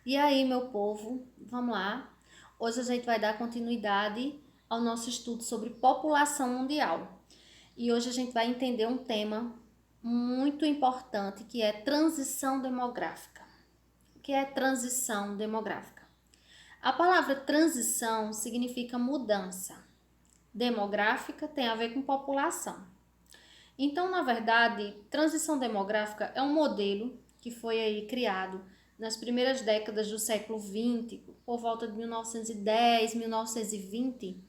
E aí, meu povo, vamos lá. Hoje a gente vai dar continuidade ao nosso estudo sobre população mundial. E hoje a gente vai entender um tema muito importante que é transição demográfica. O que é transição demográfica? A palavra transição significa mudança. Demográfica tem a ver com população. Então, na verdade, transição demográfica é um modelo que foi aí criado nas primeiras décadas do século XX, por volta de 1910, 1920.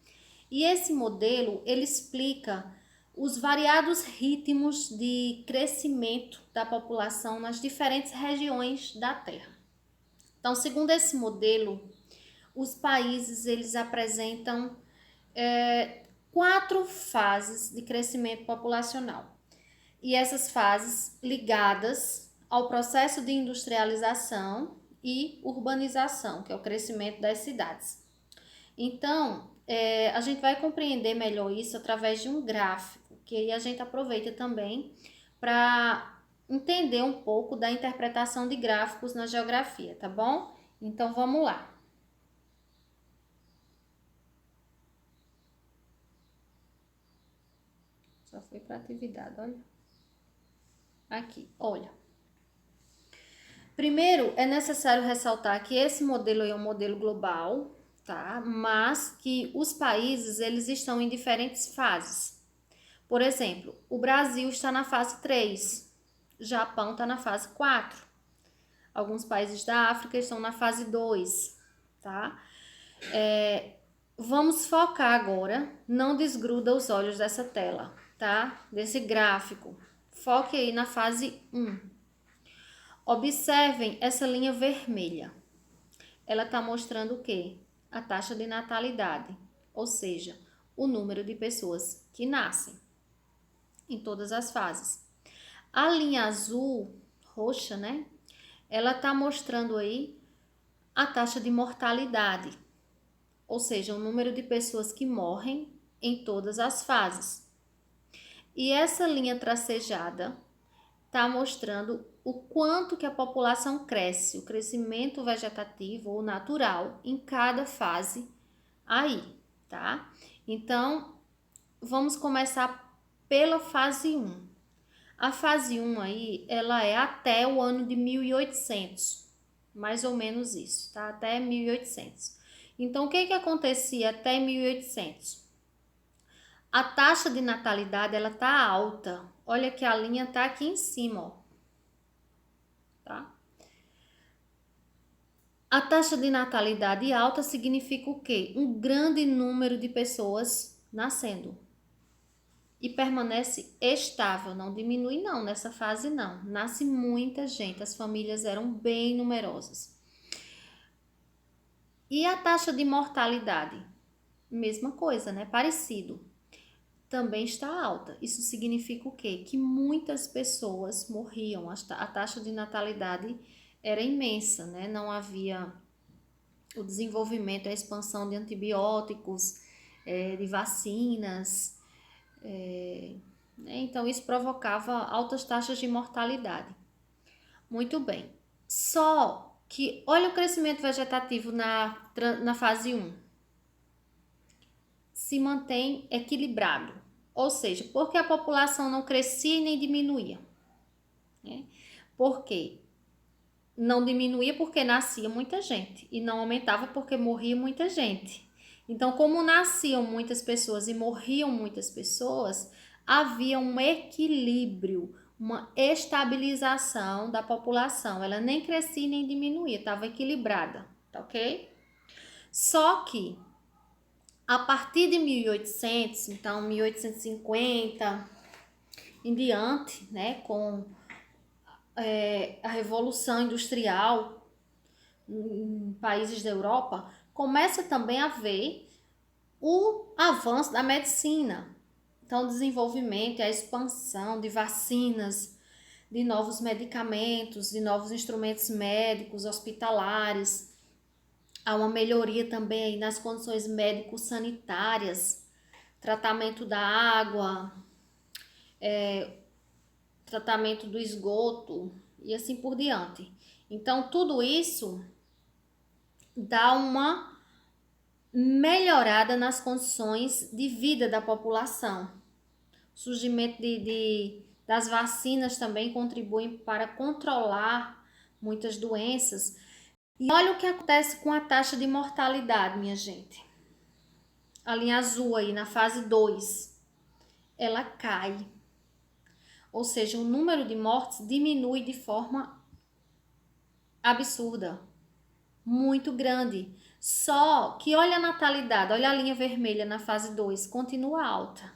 E esse modelo, ele explica os variados ritmos de crescimento da população nas diferentes regiões da Terra. Então, segundo esse modelo, os países eles apresentam quatro fases de crescimento populacional. E essas fases ligadas ao processo de industrialização e urbanização, que é o crescimento das cidades. Então, a gente vai compreender melhor isso através de um gráfico, que aí a gente aproveita também para entender um pouco da interpretação de gráficos na geografia, tá bom? Então, vamos lá. Só foi para atividade, olha. Aqui, olha. Primeiro, é necessário ressaltar que esse modelo é um modelo global, tá? Mas que os países eles estão em diferentes fases. Por exemplo, o Brasil está na fase 3, Japão está na fase 4, alguns países da África estão na fase 2, tá? Vamos focar agora, não desgruda os olhos dessa tela, tá? Desse gráfico. Foque aí na fase 1. Observem essa linha vermelha. Ela está mostrando o quê? A taxa de natalidade, ou seja, o número de pessoas que nascem em todas as fases. A linha azul, roxa, né? Ela está mostrando aí a taxa de mortalidade, ou seja, o número de pessoas que morrem em todas as fases. E essa linha tracejada está mostrando o quanto que a população cresce, o crescimento vegetativo ou natural em cada fase aí, tá? Então, vamos começar pela fase 1. A fase 1 aí, ela é até o ano de 1800, mais ou menos isso, tá? Até 1800. Então, o que acontecia até 1800? A taxa de natalidade, ela tá alta. Olha que a linha tá aqui em cima, ó. Tá? A taxa de natalidade alta significa o quê? Um grande número de pessoas nascendo. E permanece estável, não diminui não nessa fase não. Nasce muita gente, as famílias eram bem numerosas. E a taxa de mortalidade? Mesma coisa, né? Parecido. Também está alta. Isso significa o quê? Que muitas pessoas morriam. A taxa de natalidade era imensa, né? Não havia o desenvolvimento, a expansão de antibióticos, de vacinas, né? Então isso provocava altas taxas de mortalidade. Muito bem. Só que olha o crescimento vegetativo na fase 1. Se mantém equilibrado. Ou seja, porque a população não crescia e nem diminuía. Né? Por quê? Não diminuía porque nascia muita gente e não aumentava porque morria muita gente. Então, como nasciam muitas pessoas e morriam muitas pessoas, havia um equilíbrio, uma estabilização da população. Ela nem crescia nem diminuía, estava equilibrada, tá ok? Só que a partir de 1800, então 1850 em diante, né, com a Revolução Industrial em países da Europa, começa também a ver o avanço da medicina. Então, o desenvolvimento e a expansão de vacinas, de novos medicamentos, de novos instrumentos médicos, hospitalares. Há uma melhoria também aí nas condições médico-sanitárias, tratamento da água, tratamento do esgoto e assim por diante. Então, tudo isso dá uma melhorada nas condições de vida da população. O surgimento das vacinas também contribuem para controlar muitas doenças. E olha o que acontece com a taxa de mortalidade, minha gente. A linha azul aí na fase 2, ela cai. Ou seja, o número de mortes diminui de forma absurda, muito grande. Só que olha a natalidade, olha a linha vermelha na fase 2, continua alta.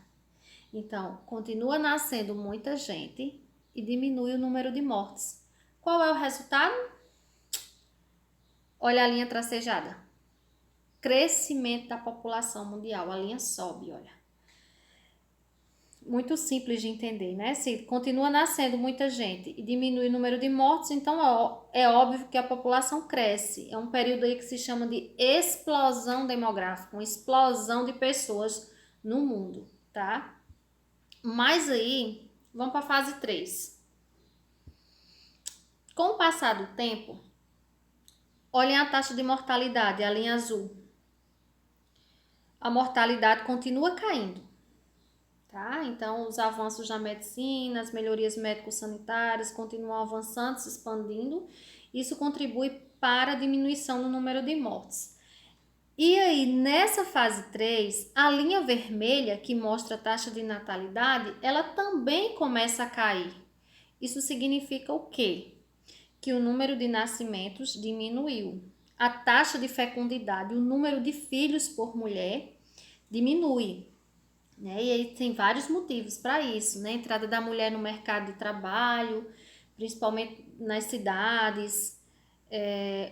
Então, continua nascendo muita gente e diminui o número de mortes. Qual é o resultado? Olha a linha tracejada. Crescimento da população mundial, a linha sobe, olha. Muito simples de entender, né? Se continua nascendo muita gente e diminui o número de mortes, então é óbvio que a população cresce. É um período aí que se chama de explosão demográfica, uma explosão de pessoas no mundo, tá? Mas aí, vamos para a fase 3. Com o passar do tempo, olhem a taxa de mortalidade, a linha azul. A mortalidade continua caindo, tá? Então, os avanços na medicina, as melhorias médico-sanitárias continuam avançando, se expandindo. Isso contribui para a diminuição no número de mortes. E aí, nessa fase 3, a linha vermelha, que mostra a taxa de natalidade, ela também começa a cair. Isso significa o quê? Que o número de nascimentos diminuiu. A taxa de fecundidade, o número de filhos por mulher, diminui. Né? E aí tem vários motivos para isso, né? Entrada da mulher no mercado de trabalho, principalmente nas cidades,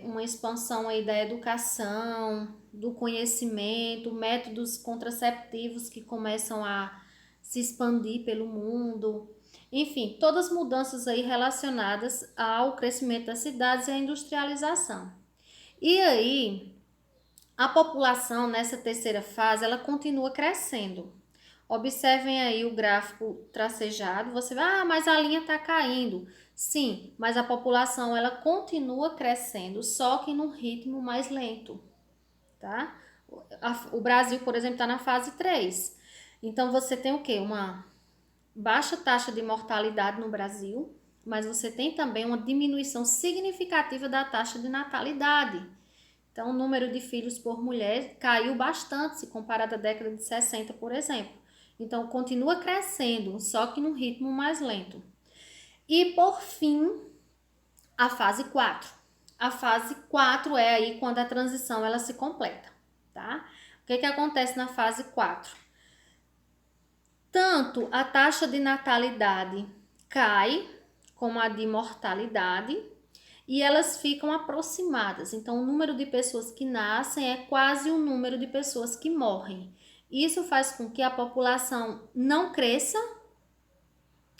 uma expansão aí da educação, do conhecimento, métodos contraceptivos que começam a se expandir pelo mundo. Enfim, todas as mudanças aí relacionadas ao crescimento das cidades e à industrialização. E aí, a população nessa terceira fase, ela continua crescendo. Observem aí o gráfico tracejado, você vai, mas a linha está caindo. Sim, mas a população ela continua crescendo, só que num ritmo mais lento, tá? O Brasil, por exemplo, está na fase 3. Então, você tem o quê? Uma baixa taxa de mortalidade no Brasil, mas você tem também uma diminuição significativa da taxa de natalidade. Então, o número de filhos por mulher caiu bastante se comparado à década de 60, por exemplo. Então, continua crescendo, só que num ritmo mais lento. E, por fim, a fase 4. A fase 4 é aí quando a transição ela se completa, tá? O que acontece na fase 4? Tanto a taxa de natalidade cai, como a de mortalidade, e elas ficam aproximadas. Então, o número de pessoas que nascem é quase o número de pessoas que morrem. Isso faz com que a população não cresça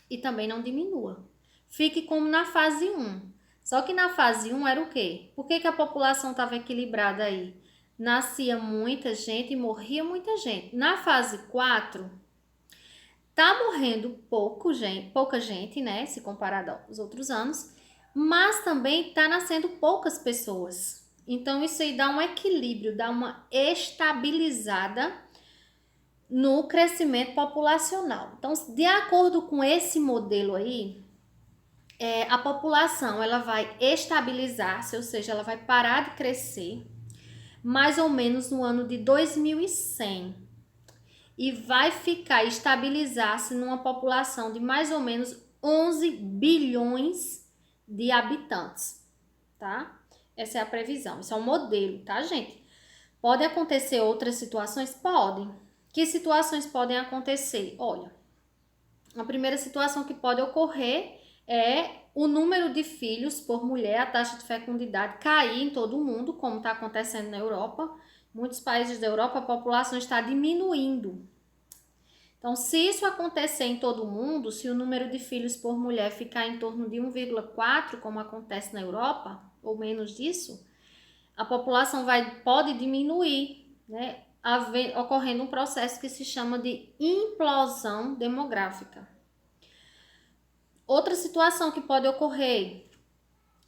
e também não diminua. Fique como na fase 1. Só que na fase 1 era o quê? Por que a população estava equilibrada aí? Nascia muita gente e morria muita gente. Na fase 4, tá morrendo pouca gente, né? Se comparado aos outros anos. Mas também tá nascendo poucas pessoas. Então, isso aí dá um equilíbrio, dá uma estabilizada no crescimento populacional. Então, de acordo com esse modelo aí, a população ela vai estabilizar-se, ou seja, ela vai parar de crescer mais ou menos no ano de 2100 e vai ficar estabilizar-se numa população de mais ou menos 11 bilhões de habitantes, tá? Essa é a previsão, isso é um modelo, tá, gente? Pode acontecer outras situações? Podem. Que situações podem acontecer? Olha, a primeira situação que pode ocorrer é o número de filhos por mulher, a taxa de fecundidade cair em todo o mundo, como está acontecendo na Europa. Muitos países da Europa a população está diminuindo. Então, se isso acontecer em todo o mundo, se o número de filhos por mulher ficar em torno de 1,4, como acontece na Europa, ou menos disso, a população pode diminuir, né? Ocorrendo um processo que se chama de implosão demográfica. Outra situação que pode ocorrer,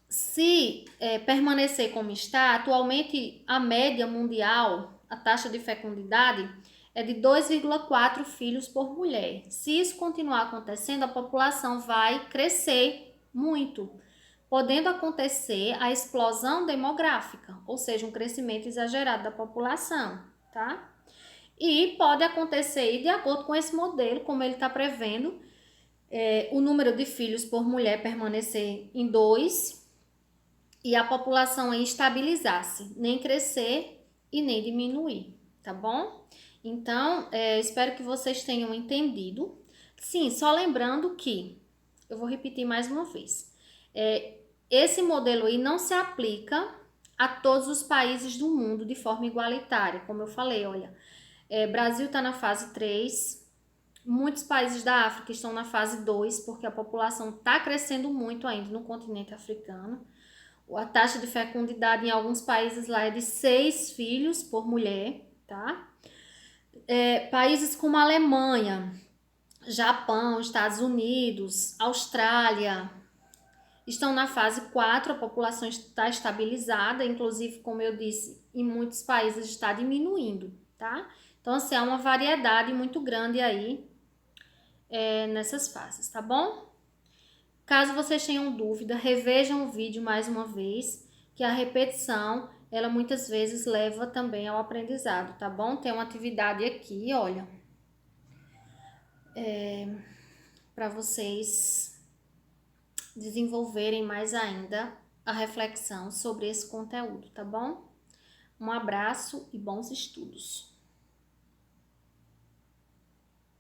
Se permanecer como está, atualmente a média mundial, a taxa de fecundidade é de 2,4 filhos por mulher. Se isso continuar acontecendo, a população vai crescer muito, podendo acontecer a explosão demográfica, ou seja, um crescimento exagerado da população, tá? E pode acontecer, de acordo com esse modelo, como ele está prevendo, o número de filhos por mulher permanecer em 2 e a população aí estabilizar-se, nem crescer e nem diminuir, tá bom? Então, espero que vocês tenham entendido. Sim, só lembrando que, eu vou repetir mais uma vez, esse modelo aí não se aplica a todos os países do mundo de forma igualitária, como eu falei, olha, Brasil está na fase 3, muitos países da África estão na fase 2, porque a população está crescendo muito ainda no continente africano. A taxa de fecundidade em alguns países lá é de 6 filhos por mulher, tá? Países como a Alemanha, Japão, Estados Unidos, Austrália, estão na fase 4, a população está estabilizada, inclusive, como eu disse, em muitos países está diminuindo, tá? Então, assim, há uma variedade muito grande aí nessas fases, tá bom? Caso vocês tenham dúvida, revejam o vídeo mais uma vez, que a repetição, ela muitas vezes leva também ao aprendizado, tá bom? Tem uma atividade aqui, olha, para vocês desenvolverem mais ainda a reflexão sobre esse conteúdo, tá bom? Um abraço e bons estudos!